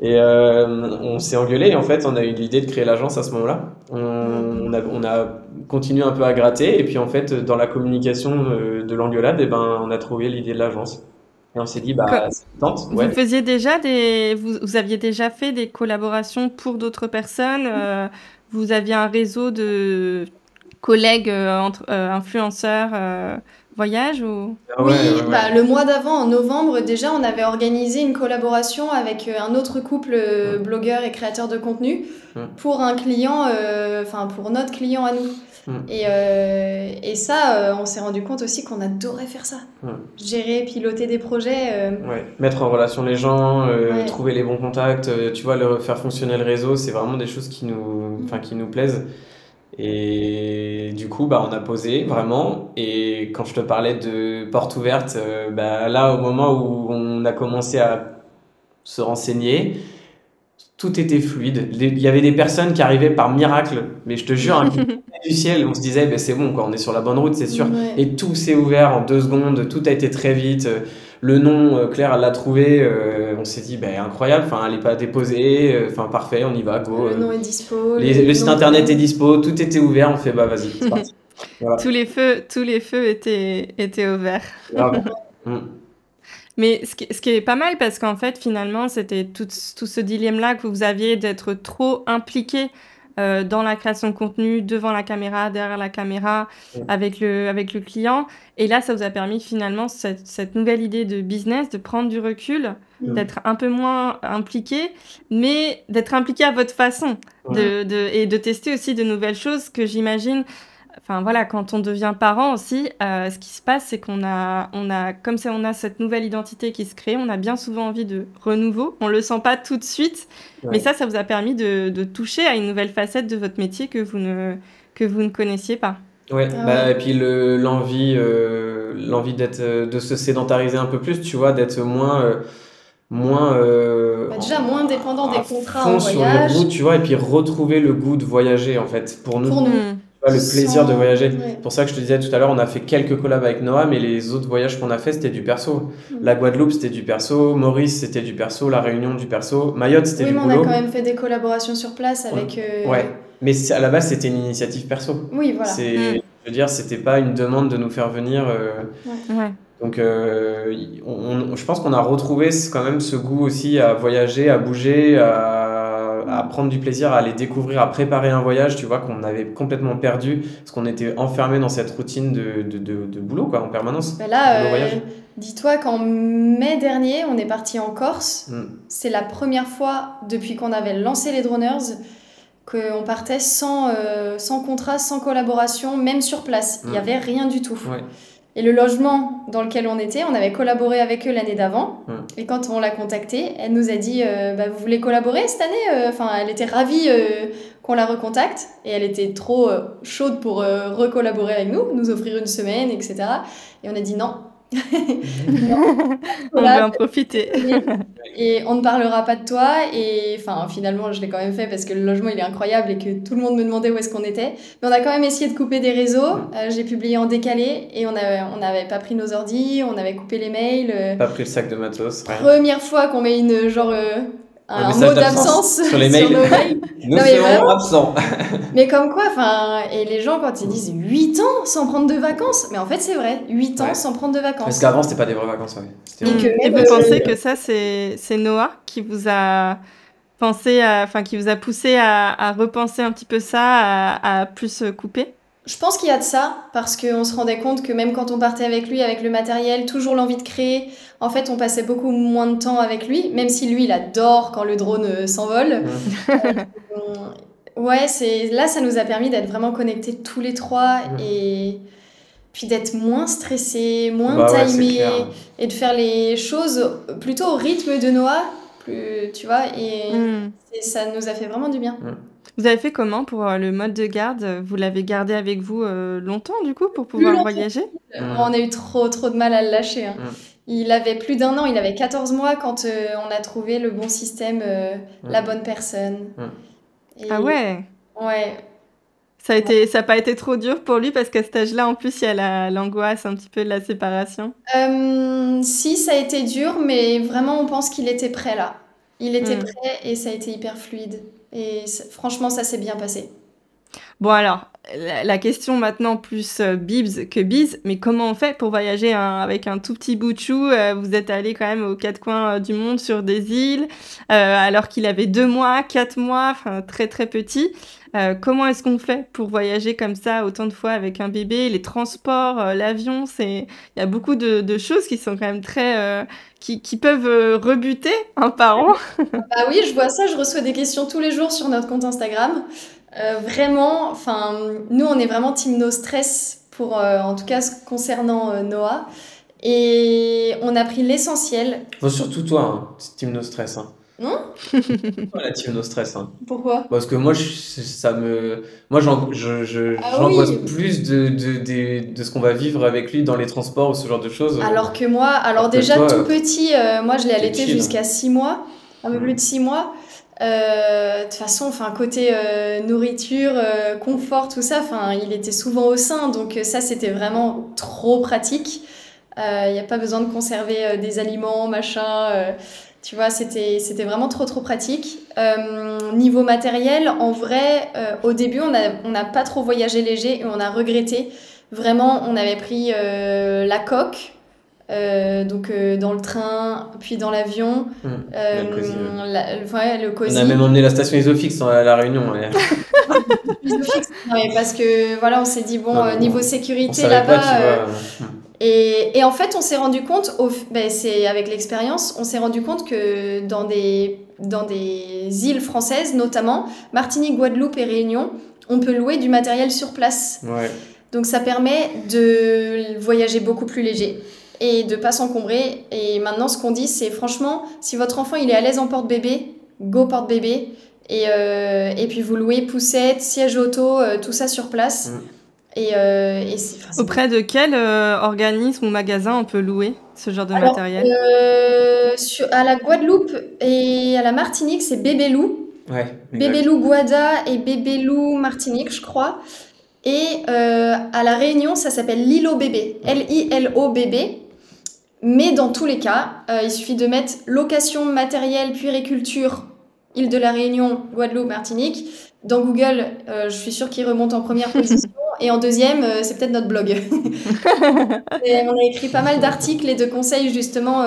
Et on s'est engueulé et en fait on a eu l'idée de créer l'agence à ce moment-là. On a continué un peu à gratter et puis en fait dans la communication de l'engueulade, et ben on a trouvé l'idée de l'agence. Et on s'est dit bah c'est tente. Ouais. Vous vous aviez déjà fait des collaborations pour d'autres personnes, vous aviez un réseau de collègues influenceurs voyage ou... Oui, le mois d'avant, en novembre, déjà, on avait organisé une collaboration avec un autre couple blogueur et créateur de contenu pour un client, pour notre client à nous. Et ça, on s'est rendu compte aussi qu'on adorait faire ça. Gérer, piloter des projets. Mettre en relation les gens, trouver les bons contacts, tu vois, faire fonctionner le réseau, c'est vraiment des choses qui nous plaisent. Et du coup, on a posé vraiment. Et quand je te parlais de porte ouverte, là, au moment où on a commencé à se renseigner, tout était fluide. Il y avait des personnes qui arrivaient par miracle, mais je te jure, un coup du ciel, on se disait, c'est bon, quoi, on est sur la bonne route, c'est sûr. Et tout s'est ouvert en 2 secondes, tout a été très vite. Le nom, Claire, elle l'a trouvé, on s'est dit, incroyable, elle n'est pas déposée, parfait, on y va, go. Le nom est dispo. Le site internet est dispo, tout était ouvert, on fait, vas-y, c'est parti. Voilà. Tous les feux étaient ouverts. Mais ce qui est pas mal, parce qu'en fait, finalement, c'était tout ce dilemme-là que vous aviez d'être trop impliqué dans la création de contenu, devant la caméra, derrière la caméra, avec le client. Et là, ça vous a permis finalement cette nouvelle idée de business, de prendre du recul, d'être un peu moins impliqué, mais d'être impliqué à votre façon, et de tester aussi de nouvelles choses que j'imagine... quand on devient parent aussi, ce qui se passe, c'est qu'on a comme ça, on a cette nouvelle identité qui se crée, on a bien souvent envie de renouveau, on le sent pas tout de suite, mais ça vous a permis de toucher à une nouvelle facette de votre métier que vous ne connaissiez pas. Ouais, et puis l'envie de se sédentariser un peu plus, tu vois, d'être moins déjà moins dépendant des contrats en sur voyage. le goût, tu vois, et puis retrouver le goût de voyager en fait pour nous. Le plaisir de voyager. C'est pour ça que je te disais tout à l'heure, on a fait quelques collabs avec Noah, mais les autres voyages qu'on a fait, c'était du perso. La Guadeloupe, c'était du perso. Maurice, c'était du perso. La Réunion, du perso. Mayotte, c'était du boulot. Oui, mais on a quand même fait des collaborations sur place avec... mais à la base, c'était une initiative perso. Oui, voilà. Je veux dire, c'était pas une demande de nous faire venir. Donc, je pense qu'on a retrouvé quand même ce goût aussi à voyager, à bouger, à prendre du plaisir, à aller découvrir, à préparer un voyage, tu vois, qu'on avait complètement perdu, parce qu'on était enfermé dans cette routine de boulot, quoi, en permanence. Là, dis-toi qu'en mai dernier, on est parti en Corse. C'est la première fois depuis qu'on avait lancé les Droners qu'on partait sans contrat, sans collaboration, même sur place. Il n'y avait rien du tout. Et le logement dans lequel on était, on avait collaboré avec eux l'année d'avant. Mm. Et quand on l'a contactée, elle nous a dit bah, vous voulez collaborer cette année? Enfin, elle était ravie qu'on la recontacte. Et elle était trop chaude pour recollaborer avec nous, nous offrir une semaine, etc. Et on a dit non. Non, On va en profiter. et on ne parlera pas de toi. Et enfin, finalement, je l'ai quand même fait parce que le logement il est incroyable et que tout le monde me demandait où est-ce qu'on était. Mais on a quand même essayé de couper des réseaux. J'ai publié en décalé et on n'avait pas pris nos ordis, on avait coupé les mails. Pas pris le sac de matos. Rien. Première fois qu'on met une genre un message mot d'absence sur les mails. nos mails. Nous Non, mais serons vraiment. absents. Mais comme quoi, enfin, et les gens quand ils disent 8 ans sans prendre de vacances, mais en fait c'est vrai, 8 ans Ouais. sans prendre de Parce vacances. qu'avant, c'était pas des vraies vacances. Ouais. C'était Et que Et même, vous pensez que ça, c'est Noah qui vous a qui vous a poussé à repenser un petit peu ça, à plus couper? Je pense qu'il y a de ça, parce qu'on se rendait compte que même quand on partait avec lui, avec le matériel, toujours l'envie de créer, en fait, on passait beaucoup moins de temps avec lui, même si lui, il adore quand le drone s'envole. Ouais, là, ça nous a permis d'être vraiment connectés tous les trois et puis d'être moins stressés, moins Bah ouais, c'est timés clair. et de faire les choses plutôt au rythme de Noah, tu vois, et ça nous a fait vraiment du bien. Vous avez fait comment pour le mode de garde? Vous l'avez gardé avec vous longtemps, du coup, pour pouvoir longtemps. voyager? On a eu trop de mal à le lâcher. Hein. Il avait plus d'1 an, il avait 14 mois quand on a trouvé le bon système, la bonne personne. Et Ah ouais, ouais. ça a pas été trop dur pour lui parce qu'à cet âge-là, en plus, il y a l'angoisse un petit peu de la séparation. Si, ça a été dur, mais vraiment, on pense qu'il était prêt là. Il était prêt et ça a été hyper fluide. Et franchement, ça s'est bien passé. Bon alors, la question maintenant plus Bibs que Biz, mais comment on fait pour voyager avec un tout petit bout de chou? Vous êtes allé quand même aux 4 coins du monde sur des îles, alors qu'il avait 2 mois, 4 mois, enfin très très petit. Comment est-ce qu'on fait pour voyager comme ça autant de fois avec un bébé? Les transports, l'avion, il y a beaucoup de choses qui sont quand même très... qui peuvent rebuter un parent. Bah oui, je vois ça, je reçois des questions tous les jours sur notre compte Instagram. Vraiment, enfin, nous on est vraiment team no stress pour, en tout cas concernant Noah. Et on a pris l'essentiel. Bon, surtout toi, hein. C'est Team No Stress. Hein. Non? Pas la Team No Stress. Hein. Pourquoi? Parce que moi, j'angoisse oui. plus de ce qu'on va vivre avec lui dans les transports ou ce genre de choses. Alors que moi, que déjà toi, tout petit, moi je l'ai allaité chill. jusqu'à 6 mois, un peu plus de 6 mois. De toute façon, enfin, côté nourriture, confort, tout ça, enfin, il était souvent au sein, donc ça c'était vraiment trop pratique. Il n'y a pas besoin de conserver des aliments, machin. Tu vois, c'était vraiment trop pratique. Niveau matériel, en vrai, au début, on n'a pas trop voyagé léger et on a regretté. Vraiment, on avait pris la coque. Donc dans le train, puis dans l'avion, Le cosy, le cosy. On a même emmené la station Isofix à La Réunion. Ouais. Ouais, parce que voilà, on s'est dit bon, Non, niveau on sécurité savait là-bas. pas, tu vois. Et en fait, on s'est rendu compte, c'est avec l'expérience, on s'est rendu compte que dans des îles françaises, notamment Martinique, Guadeloupe et Réunion, on peut louer du matériel sur place. Ouais. Donc ça permet de voyager beaucoup plus léger et de pas s'encombrer. Et maintenant, ce qu'on dit, c'est franchement, si votre enfant il est à l'aise en porte-bébé, go porte-bébé. Et puis vous louez poussette, siège auto, tout ça sur place. Et c'est Auprès de quel organisme ou magasin on peut louer ce genre de matériel? À la Guadeloupe et à la Martinique, c'est Bébélou. Ouais, Bébélou Guada et Bébélou Martinique, je crois. Et à la Réunion, ça s'appelle Lilo Bébé, L-I-L-O-B-B. Mais dans tous les cas, il suffit de mettre location matériel puériculture, île de la Réunion, Guadeloupe, Martinique. Dans Google, je suis sûre qu'il remonte en première position. Et en deuxième, c'est peut-être notre blog. Et on a écrit pas mal d'articles et de conseils justement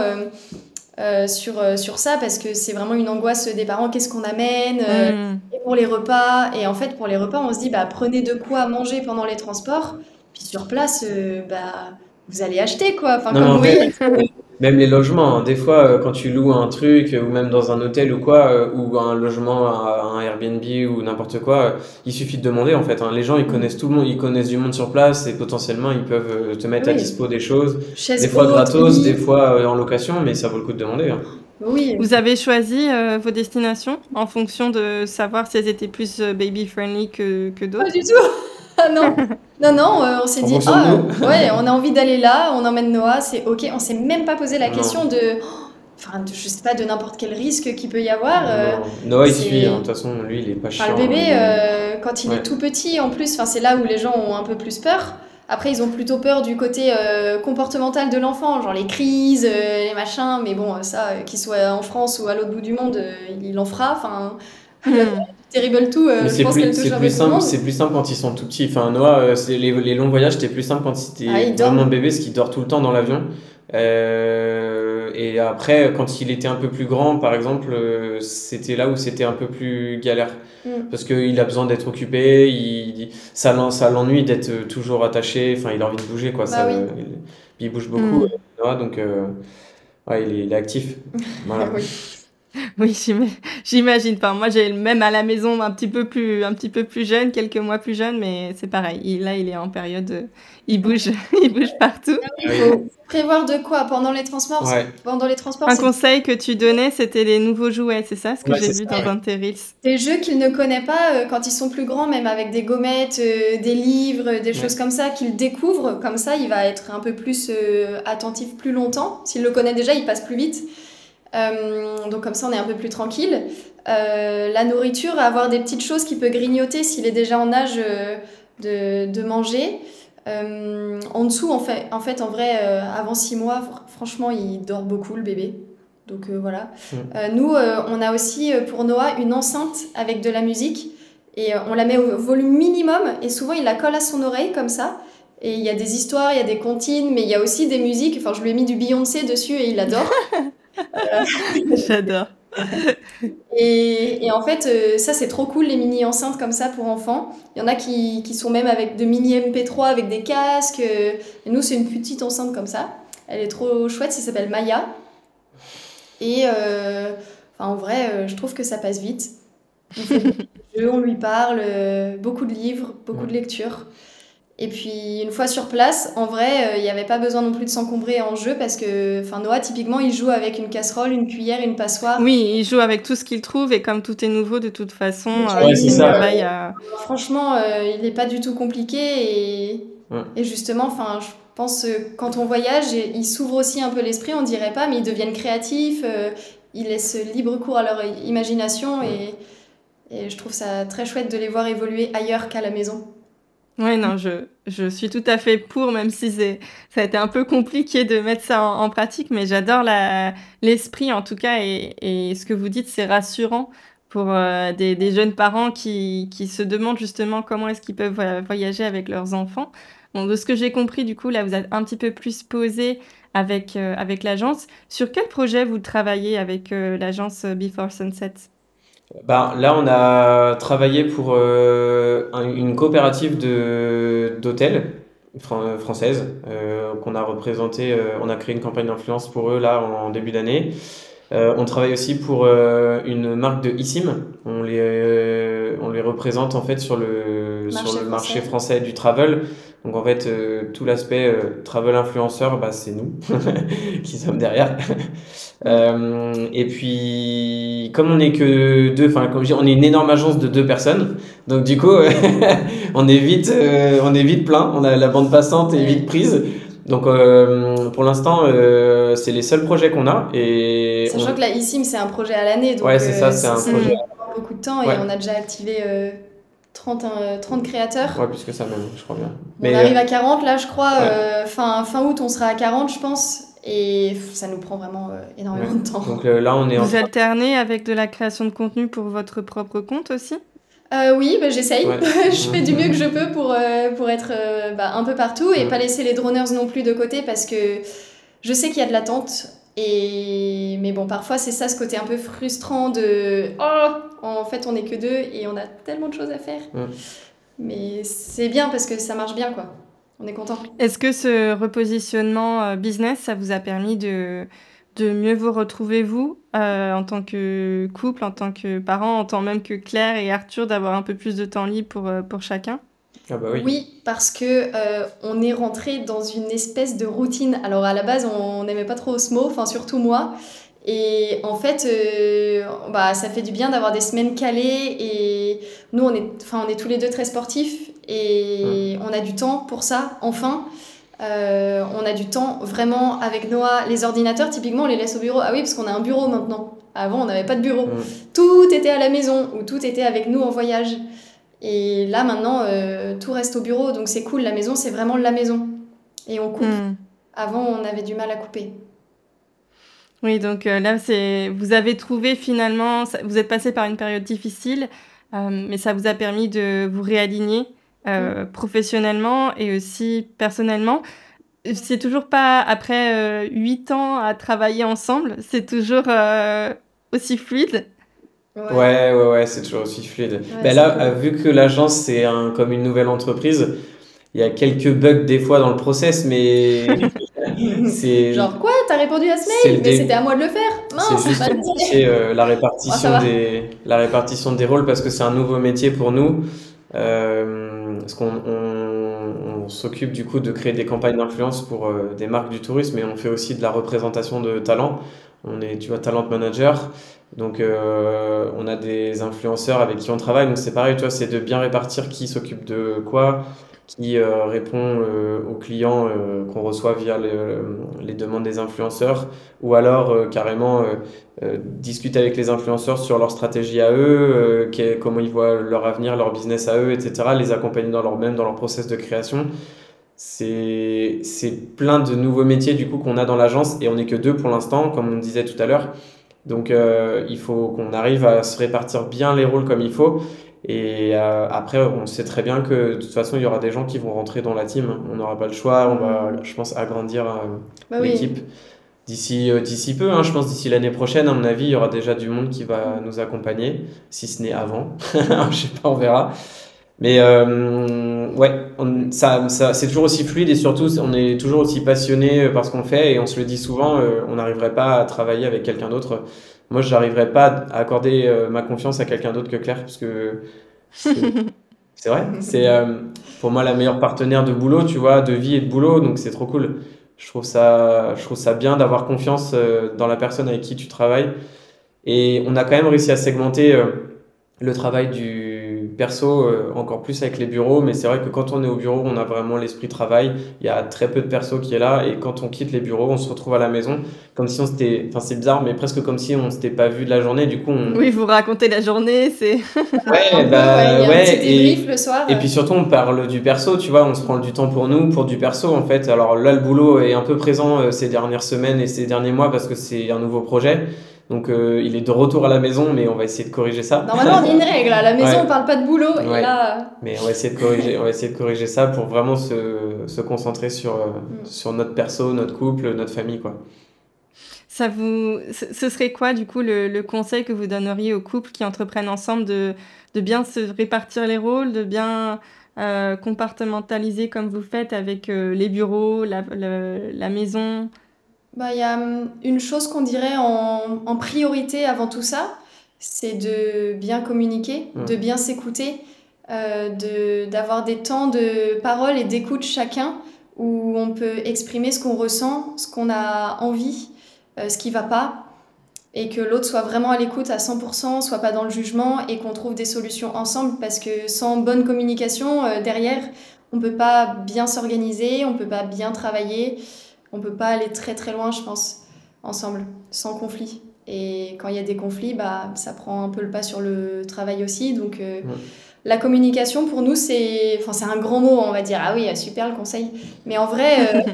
sur ça, parce que c'est vraiment une angoisse des parents. Qu'est-ce qu'on amène et pour les repas. Et en fait, pour les repas, on se dit, prenez de quoi manger pendant les transports. Puis sur place, vous allez acheter, quoi. Enfin, Non, comme vous voyez, Même les logements, hein. Des fois, quand tu loues un truc, ou même dans un hôtel ou quoi, ou un logement, un Airbnb ou n'importe quoi, il suffit de demander en fait, hein. Les gens, ils Mm. connaissent tout le monde, ils connaissent du monde sur place et potentiellement, ils peuvent te Ah mettre à oui, dispo des choses, des chaise fois haute, gratos, des lit. fois en location, mais ça vaut le coup de demander, hein. Oui. Vous avez choisi vos destinations en fonction de savoir si elles étaient plus baby-friendly que Pas d'autres? du tout. Ah non. Non, non, on s'est En dit, fonction de nous? ouais, on a envie d'aller là, on emmène Noah, c'est ok. On s'est même pas posé la question Non, je sais pas, de n'importe quel risque qu'il peut y avoir. non. Noah, il suit, hein. De C'est, toute façon, lui, il est pas enfin, le chiant, hein. bébé, Il est... quand il est Ouais. tout petit, en plus, enfin, c'est là où les gens ont un peu plus peur. Après, ils ont plutôt peur du côté comportemental de l'enfant, genre les crises, les machins. Mais bon, ça, qu'il soit en France ou à l'autre bout du monde, il en fera. Enfin, la Hmm. Terrible tout, Mais je pense qu'elle touche un peu tout le monde. c'est plus simple quand ils sont tout petits. Enfin, Noah, les longs voyages, c'était plus simple quand Ah, c'était il vraiment dort. bébé, parce qu'il dort tout le temps dans l'avion. Et après, quand il était un peu plus grand, par exemple, c'était là où c'était un peu plus galère. Mm. Parce qu'il a besoin d'être occupé, ça l'ennuie d'être toujours attaché, enfin, il a envie de bouger, quoi. Bah oui. Il bouge beaucoup, Hmm. Noah, donc ouais, il est actif. Voilà. Oui. Oui, j'imagine. Enfin, moi, j'ai le même à la maison un petit peu plus jeune, quelques mois plus jeune, mais c'est pareil. Là, il est en période, il bouge, il bouge partout. Il Ah faut oui. prévoir de quoi pendant les transports. Ouais. Pendant les transports, Un c'est conseil que tu donnais, c'était les nouveaux jouets, c'est ça, ce que Ouais, j'ai c'est vu ça, dans ouais. un de tes reels. des jeux qu'ils ne connaissent pas quand ils sont plus grands, même avec des gommettes, des livres, des Ouais. choses comme ça qu'ils découvrent. Comme ça, il va être un peu plus attentif plus longtemps. S'il le connaît déjà, il passe plus vite. Donc comme ça, on est un peu plus tranquille. La nourriture, avoir des petites choses qu'il peut grignoter s'il est déjà en âge de manger. En dessous, en fait, en vrai, avant 6 mois, franchement, il dort beaucoup, le bébé. Donc voilà. Mm. Nous, on a aussi pour Noah une enceinte avec de la musique. Et on la met au volume minimum. Et souvent, il la colle à son oreille comme ça. Et il y a des histoires, il y a des comptines, mais il y a aussi des musiques. Enfin, je lui ai mis du Beyoncé dessus et il adore. J'adore. Et en fait, ça c'est trop cool les mini enceintes comme ça pour enfants. Il y en a qui sont même avec de mini MP3 avec des casques. Et nous, c'est une petite enceinte comme ça. Elle est trop chouette, ça s'appelle Maya. Et enfin, en vrai, je trouve que ça passe vite. On fait beaucoup de jeux, on lui parle, beaucoup de livres, beaucoup de lectures. Et puis une fois sur place, en vrai, il n'y avait pas besoin non plus de s'encombrer en jeu parce que enfin, Noah, typiquement, il joue avec une casserole, une cuillère, une passoire. Oui, il joue avec tout ce qu'il trouve et comme tout est nouveau, de toute façon, Le Ouais, il c'est fait cahier, ça. merveille à... franchement, il n'est pas du tout compliqué Ouais. et justement, enfin, je pense quand on voyage, ils s'ouvrent aussi un peu l'esprit, on dirait pas, mais ils deviennent créatifs, ils laissent libre cours à leur imagination Ouais. et je trouve ça très chouette de les voir évoluer ailleurs qu'à la maison. Oui, non, je suis tout à fait pour, même si ça a été un peu compliqué de mettre ça en pratique, mais j'adore l'esprit en tout cas, et ce que vous dites, c'est rassurant pour des jeunes parents qui se demandent justement comment est-ce qu'ils peuvent voyager avec leurs enfants. Bon, de ce que j'ai compris, du coup, là, vous êtes un petit peu plus posé avec l'agence. Sur quel projet vous travaillez avec l'agence Before Sunset? Bah, là, on a travaillé pour une coopérative d'hôtels française qu'on a représentée. On a créé une campagne d'influence pour eux là en début d'année. On travaille aussi pour une marque de eSIM. On les représente en fait sur Marché le marché français. français du travel. Donc en fait, tout l'aspect travel influenceur, bah, c'est nous qui sommes derrière. Et puis, comme on est que deux, enfin, comme je dis, on est une énorme agence de 2 personnes. Donc du coup, on est vite plein. La bande passante est vite prise. Donc pour l'instant, c'est les seuls projets qu'on a et Sachant que la eSIM, c'est un projet à l'année, donc ouais, c'est ça, c'est un ça projet. prend beaucoup de temps et Ouais. on a déjà activé 30 créateurs. Ouais, plus que ça même, je crois bien. On Mais arrive à 40 là, je crois. ouais. Fin août, on sera à 40, je pense. Et ça nous prend vraiment énormément Ouais. de temps. Donc là, on est en Vous train. alternez avec de la création de contenu pour votre propre compte aussi? Oui, bah, j'essaye. Ouais. Je fais du mieux que je peux pour être un peu partout et pas laisser les droners non plus de côté parce que je sais qu'il y a de l'attente. Mais bon, parfois c'est ça, ce côté un peu frustrant de en fait on est que deux et on a tellement de choses à faire. Mm. Mais c'est bien parce que ça marche bien quoi. on est content. Est-ce que ce repositionnement business, ça vous a permis de mieux vous retrouver, vous, en tant que couple, en tant que parents, en tant même que Claire et Arthur, d'avoir un peu plus de temps libre pour chacun? Ah bah oui. Oui, parce que on est rentré dans une espèce de routine. Alors à la base, on n'aimait pas trop Osmo, enfin surtout moi. Et en fait, ça fait du bien d'avoir des semaines calées. Et nous, on est tous les deux très sportifs et on a du temps pour ça, enfin. On a du temps vraiment avec Noah. Les ordinateurs, typiquement, on les laisse au bureau. Ah oui, parce qu'on a un bureau maintenant. Avant, on n'avait pas de bureau. Tout était à la maison ou tout était avec nous en voyage. Et là, maintenant, tout reste au bureau. Donc c'est cool. La maison, c'est vraiment la maison. Et on coupe. Avant, on avait du mal à couper. Oui, donc là, vous avez trouvé finalement, vous êtes passé par une période difficile, mais ça vous a permis de vous réaligner professionnellement et aussi personnellement. C'est toujours pas, après 8 ans à travailler ensemble, c'est toujours aussi fluide? Ouais, c'est toujours aussi fluide. Ouais, là, vu que l'agence, c'est comme une nouvelle entreprise, il y a quelques bugs des fois dans le process, mais c'est... Genre quoi? T'as répondu à ce c'est mail? le Mais dé- c'était à moi de le faire. C'est Mince, juste pas pour de modifier ça va. la répartition des rôles parce que c'est un nouveau métier pour nous. Parce on s'occupe du coup de créer des campagnes d'influence pour des marques du tourisme, mais on fait aussi de la représentation de talent. On est, tu vois, talent manager. Donc, on a des influenceurs avec qui on travaille. Donc, c'est pareil, tu vois, c'est de bien répartir qui s'occupe de quoi, qui répond aux clients qu'on reçoit via les demandes des influenceurs, ou alors carrément discuter avec les influenceurs sur leur stratégie à eux, comment ils voient leur avenir, leur business à eux, etc. Les accompagner dans leur process de création. C'est plein de nouveaux métiers du coup qu'on a dans l'agence et on n'est que deux pour l'instant, comme on disait tout à l'heure. Donc il faut qu'on arrive à se répartir bien les rôles comme il faut. Et après, on sait très bien que de toute façon, il y aura des gens qui vont rentrer dans la team. On n'aura pas le choix. On va, je pense, agrandir l'équipe d'ici peu. Hein. Je pense d'ici l'année prochaine, à mon avis, il y aura déjà du monde qui va nous accompagner, si ce n'est avant. Je sais pas, on verra. Mais ouais, c'est toujours aussi fluide et surtout, on est toujours aussi passionné par ce qu'on fait et on se le dit souvent, on n'arriverait pas à travailler avec quelqu'un d'autre. Moi, je n'arriverais pas à accorder ma confiance à quelqu'un d'autre que Claire, parce que c'est vrai, c'est pour moi la meilleure partenaire de boulot, tu vois, de vie et de boulot, donc c'est trop cool. Je trouve ça bien d'avoir confiance dans la personne avec qui tu travailles. Et on a quand même réussi à segmenter le travail du perso encore plus avec les bureaux, mais c'est vrai que quand on est au bureau, on a vraiment l'esprit travail. Il y a très peu de perso qui est là, et quand on quitte les bureaux, on se retrouve à la maison, comme si on s'était, enfin c'est bizarre, mais presque comme si on s'était pas vu de la journée. Du coup, Oui, vous racontez la journée, c'est... Ouais, il y a un petit débrief le soir. Et puis surtout, on parle du perso, tu vois, on se prend du temps pour nous, pour du perso en fait. Alors là, le boulot est un peu présent ces dernières semaines et ces derniers mois parce que c'est un nouveau projet. Donc il est de retour à la maison, mais on va essayer de corriger ça. Normalement, on a une règle, à la maison on parle pas de boulot, et là... Mais on va essayer de corriger ça pour vraiment se concentrer sur notre perso, notre couple, notre famille, quoi. Ce serait quoi, du coup, le conseil que vous donneriez aux couples qui entreprennent ensemble de bien se répartir les rôles, de bien compartimentaliser comme vous faites avec les bureaux, la maison? Il y a une chose qu'on dirait en priorité avant tout ça, c'est de bien communiquer, de bien s'écouter, d'avoir des temps de parole et d'écoute chacun, où on peut exprimer ce qu'on ressent, ce qu'on a envie, ce qui va pas, et que l'autre soit vraiment à l'écoute à 100%, soit pas dans le jugement, et qu'on trouve des solutions ensemble, parce que sans bonne communication, derrière, on peut pas bien s'organiser, on peut pas bien travailler. On peut pas aller très très loin, je pense, ensemble, sans conflit. Et quand il y a des conflits, ça prend un peu le pas sur le travail aussi. Donc la communication, pour nous, c'est un grand mot, on va dire. Ah oui, super le conseil. Mais en vrai,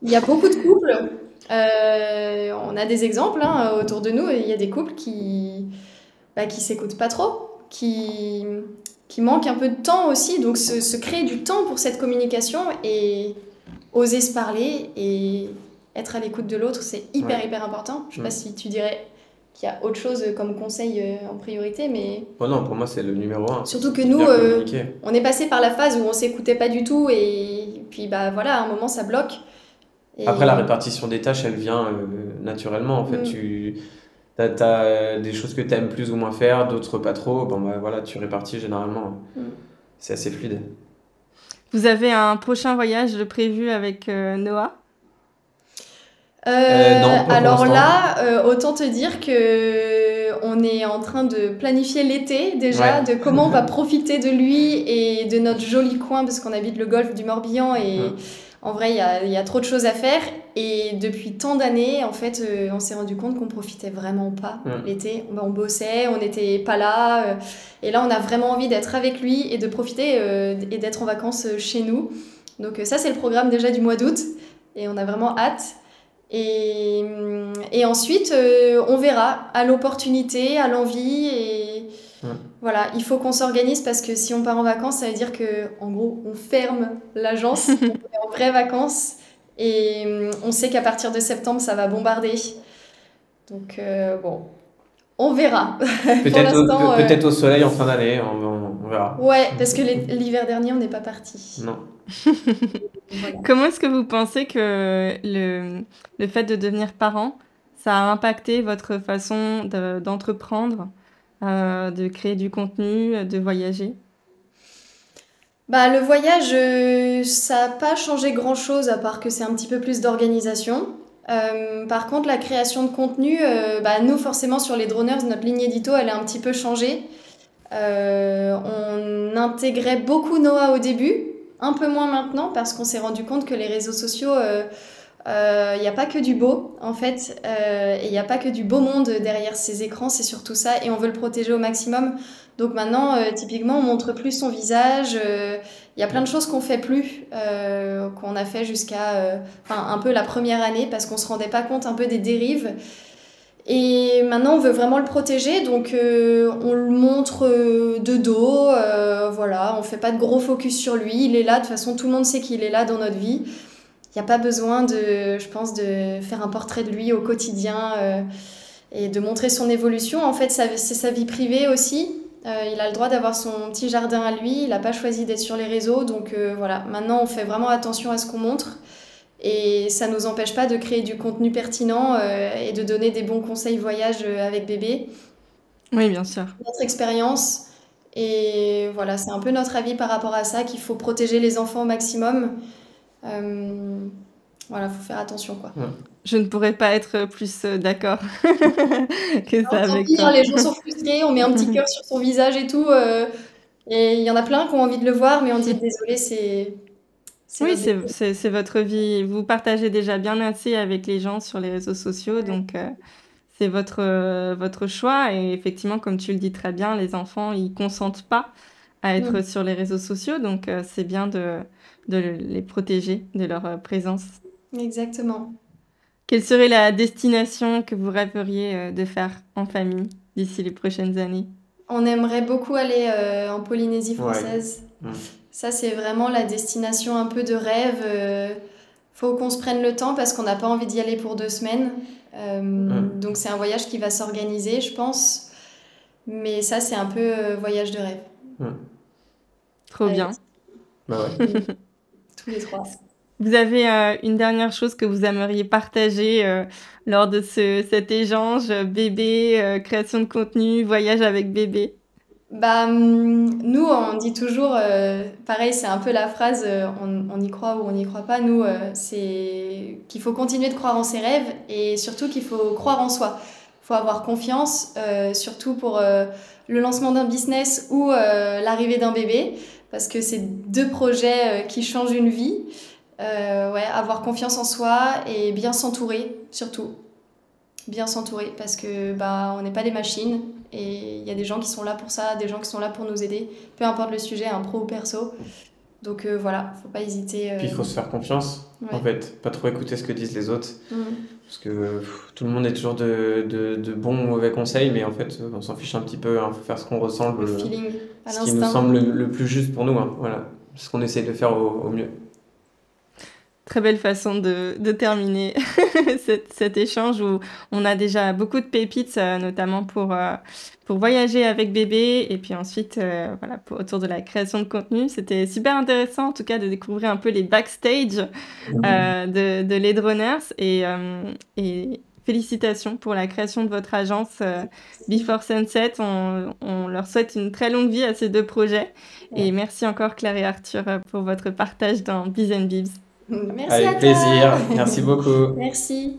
il y a beaucoup de couples. On a des exemples autour de nous. Il y a des couples qui s'écoutent pas trop, qui manquent un peu de temps aussi. Donc se créer du temps pour cette communication et oser se parler et être à l'écoute de l'autre, c'est hyper important. Je sais pas si tu dirais qu'il y a autre chose comme conseil en priorité, mais... Oh non, pour moi, c'est le numéro 1. Surtout que nous, on est passé par la phase où on s'écoutait pas du tout et puis bah voilà, à un moment ça bloque. Après, la répartition des tâches, elle vient naturellement. En fait, t'as des choses que tu aimes plus ou moins faire, d'autres pas trop. Bon, bah voilà, tu répartis généralement. C'est assez fluide. Vous avez un prochain voyage de prévu avec Noah? Non, pas pour Alors l'instant. là, autant te dire que on est en train de planifier l'été déjà, Ouais. de comment on va profiter de lui et de notre joli coin, parce qu'on habite le golfe du Morbihan et en vrai, il y a trop de choses à faire. Et depuis tant d'années, en fait, on s'est rendu compte qu'on profitait vraiment pas l'été. On bossait, on n'était pas là. Et là, on a vraiment envie d'être avec lui et de profiter et d'être en vacances chez nous. Donc ça, c'est le programme déjà du mois d'août. Et on a vraiment hâte. Et ensuite, on verra à l'opportunité, à l'envie. Et voilà, il faut qu'on s'organise parce que si on part en vacances, ça veut dire que, en gros, on ferme l'agence, on est en vraies vacances. Et on sait qu'à partir de septembre, ça va bombarder. Donc, bon, on verra. Pour l'instant, Peut-être au soleil en fin d'année, on verra. Ouais, parce que l'hiver dernier, on n'est pas parti. Non. Voilà. Comment est-ce que vous pensez que le fait de devenir parent, ça a impacté votre façon d'entreprendre, de créer du contenu, de voyager? Bah, le voyage, ça n'a pas changé grand-chose à part que c'est un petit peu plus d'organisation. Par contre, la création de contenu, bah, nous, forcément, sur les Droners, notre ligne édito, elle a un petit peu changé. On intégrait beaucoup Noah au début, un peu moins maintenant, parce qu'on s'est rendu compte que les réseaux sociaux, il n'y a pas que du beau, en fait, et il n'y a pas que du beau monde derrière ces écrans, c'est surtout ça, et on veut le protéger au maximum. Donc maintenant, typiquement, on montre plus son visage. Il y a plein de choses qu'on fait plus, qu'on a fait jusqu'à, un peu la première année, parce qu'on se rendait pas compte un peu des dérives. Et maintenant, on veut vraiment le protéger, donc on le montre de dos, voilà, on fait pas de gros focus sur lui, il est là, de toute façon, tout le monde sait qu'il est là dans notre vie. Il n'y a pas besoin je pense, de faire un portrait de lui au quotidien et de montrer son évolution. En fait, c'est sa vie privée aussi. Il a le droit d'avoir son petit jardin à lui, il n'a pas choisi d'être sur les réseaux, donc voilà, maintenant on fait vraiment attention à ce qu'on montre. Et ça ne nous empêche pas de créer du contenu pertinent et de donner des bons conseils voyage avec bébé. Oui, bien sûr. Notre expérience. Et voilà, c'est un peu notre avis par rapport à ça, qu'il faut protéger les enfants au maximum. Voilà, faut faire attention, quoi. Je ne pourrais pas être plus d'accord que ça avec toi. Les gens sont frustrés, on met un petit cœur sur son visage et tout. Et il y en a plein qui ont envie de le voir, mais on dit désolé, c'est... Oui, c'est votre vie. Vous partagez déjà bien assez avec les gens sur les réseaux sociaux, donc c'est votre choix. Et effectivement, comme tu le dis très bien, les enfants, ils consentent pas à être sur les réseaux sociaux, donc c'est bien de les protéger de leur présence. Exactement. Quelle serait la destination que vous rêveriez de faire en famille d'ici les prochaines années? On aimerait beaucoup aller en Polynésie française. Ouais. Ça, c'est vraiment la destination un peu de rêve. Faut qu'on se prenne le temps parce qu'on n'a pas envie d'y aller pour 2 semaines. Donc c'est un voyage qui va s'organiser, je pense. Mais ça, c'est un peu voyage de rêve. Trop bien. Bah ouais. Tous les 3. Vous avez une dernière chose que vous aimeriez partager lors de cet échange bébé, création de contenu, voyage avec bébé? Bah, nous, on dit toujours, pareil, c'est un peu la phrase, on y croit ou on n'y croit pas. Nous, c'est qu'il faut continuer de croire en ses rêves et surtout qu'il faut croire en soi. Il faut avoir confiance, surtout pour le lancement d'un business ou l'arrivée d'un bébé, parce que c'est 2 projets qui changent une vie. Avoir confiance en soi et bien s'entourer, surtout. Bien s'entourer, parce que bah, on n'est pas des machines et il y a des gens qui sont là pour ça, des gens qui sont là pour nous aider, peu importe le sujet, un pro ou perso. Donc voilà, faut pas hésiter. Puis il faut se faire confiance, en fait, pas trop écouter ce que disent les autres, parce que tout le monde est toujours de bons ou mauvais conseils, mais en fait, on s'en fiche un petit peu, faut faire ce qu'on ressent, le feeling, à ce qui nous semble le plus juste pour nous, voilà, ce qu'on essaye de faire au mieux. Très belle façon de terminer cet échange où on a déjà beaucoup de pépites, notamment pour voyager avec bébé et puis ensuite voilà, autour de la création de contenu. C'était super intéressant en tout cas de découvrir un peu les backstage de Late Runners et félicitations pour la création de votre agence Before Sunset. On leur souhaite une très longue vie à ces 2 projets. Et merci encore Claire et Arthur pour votre partage dans Biz and Bibs. Merci Avec à toi. plaisir. Merci beaucoup. Merci.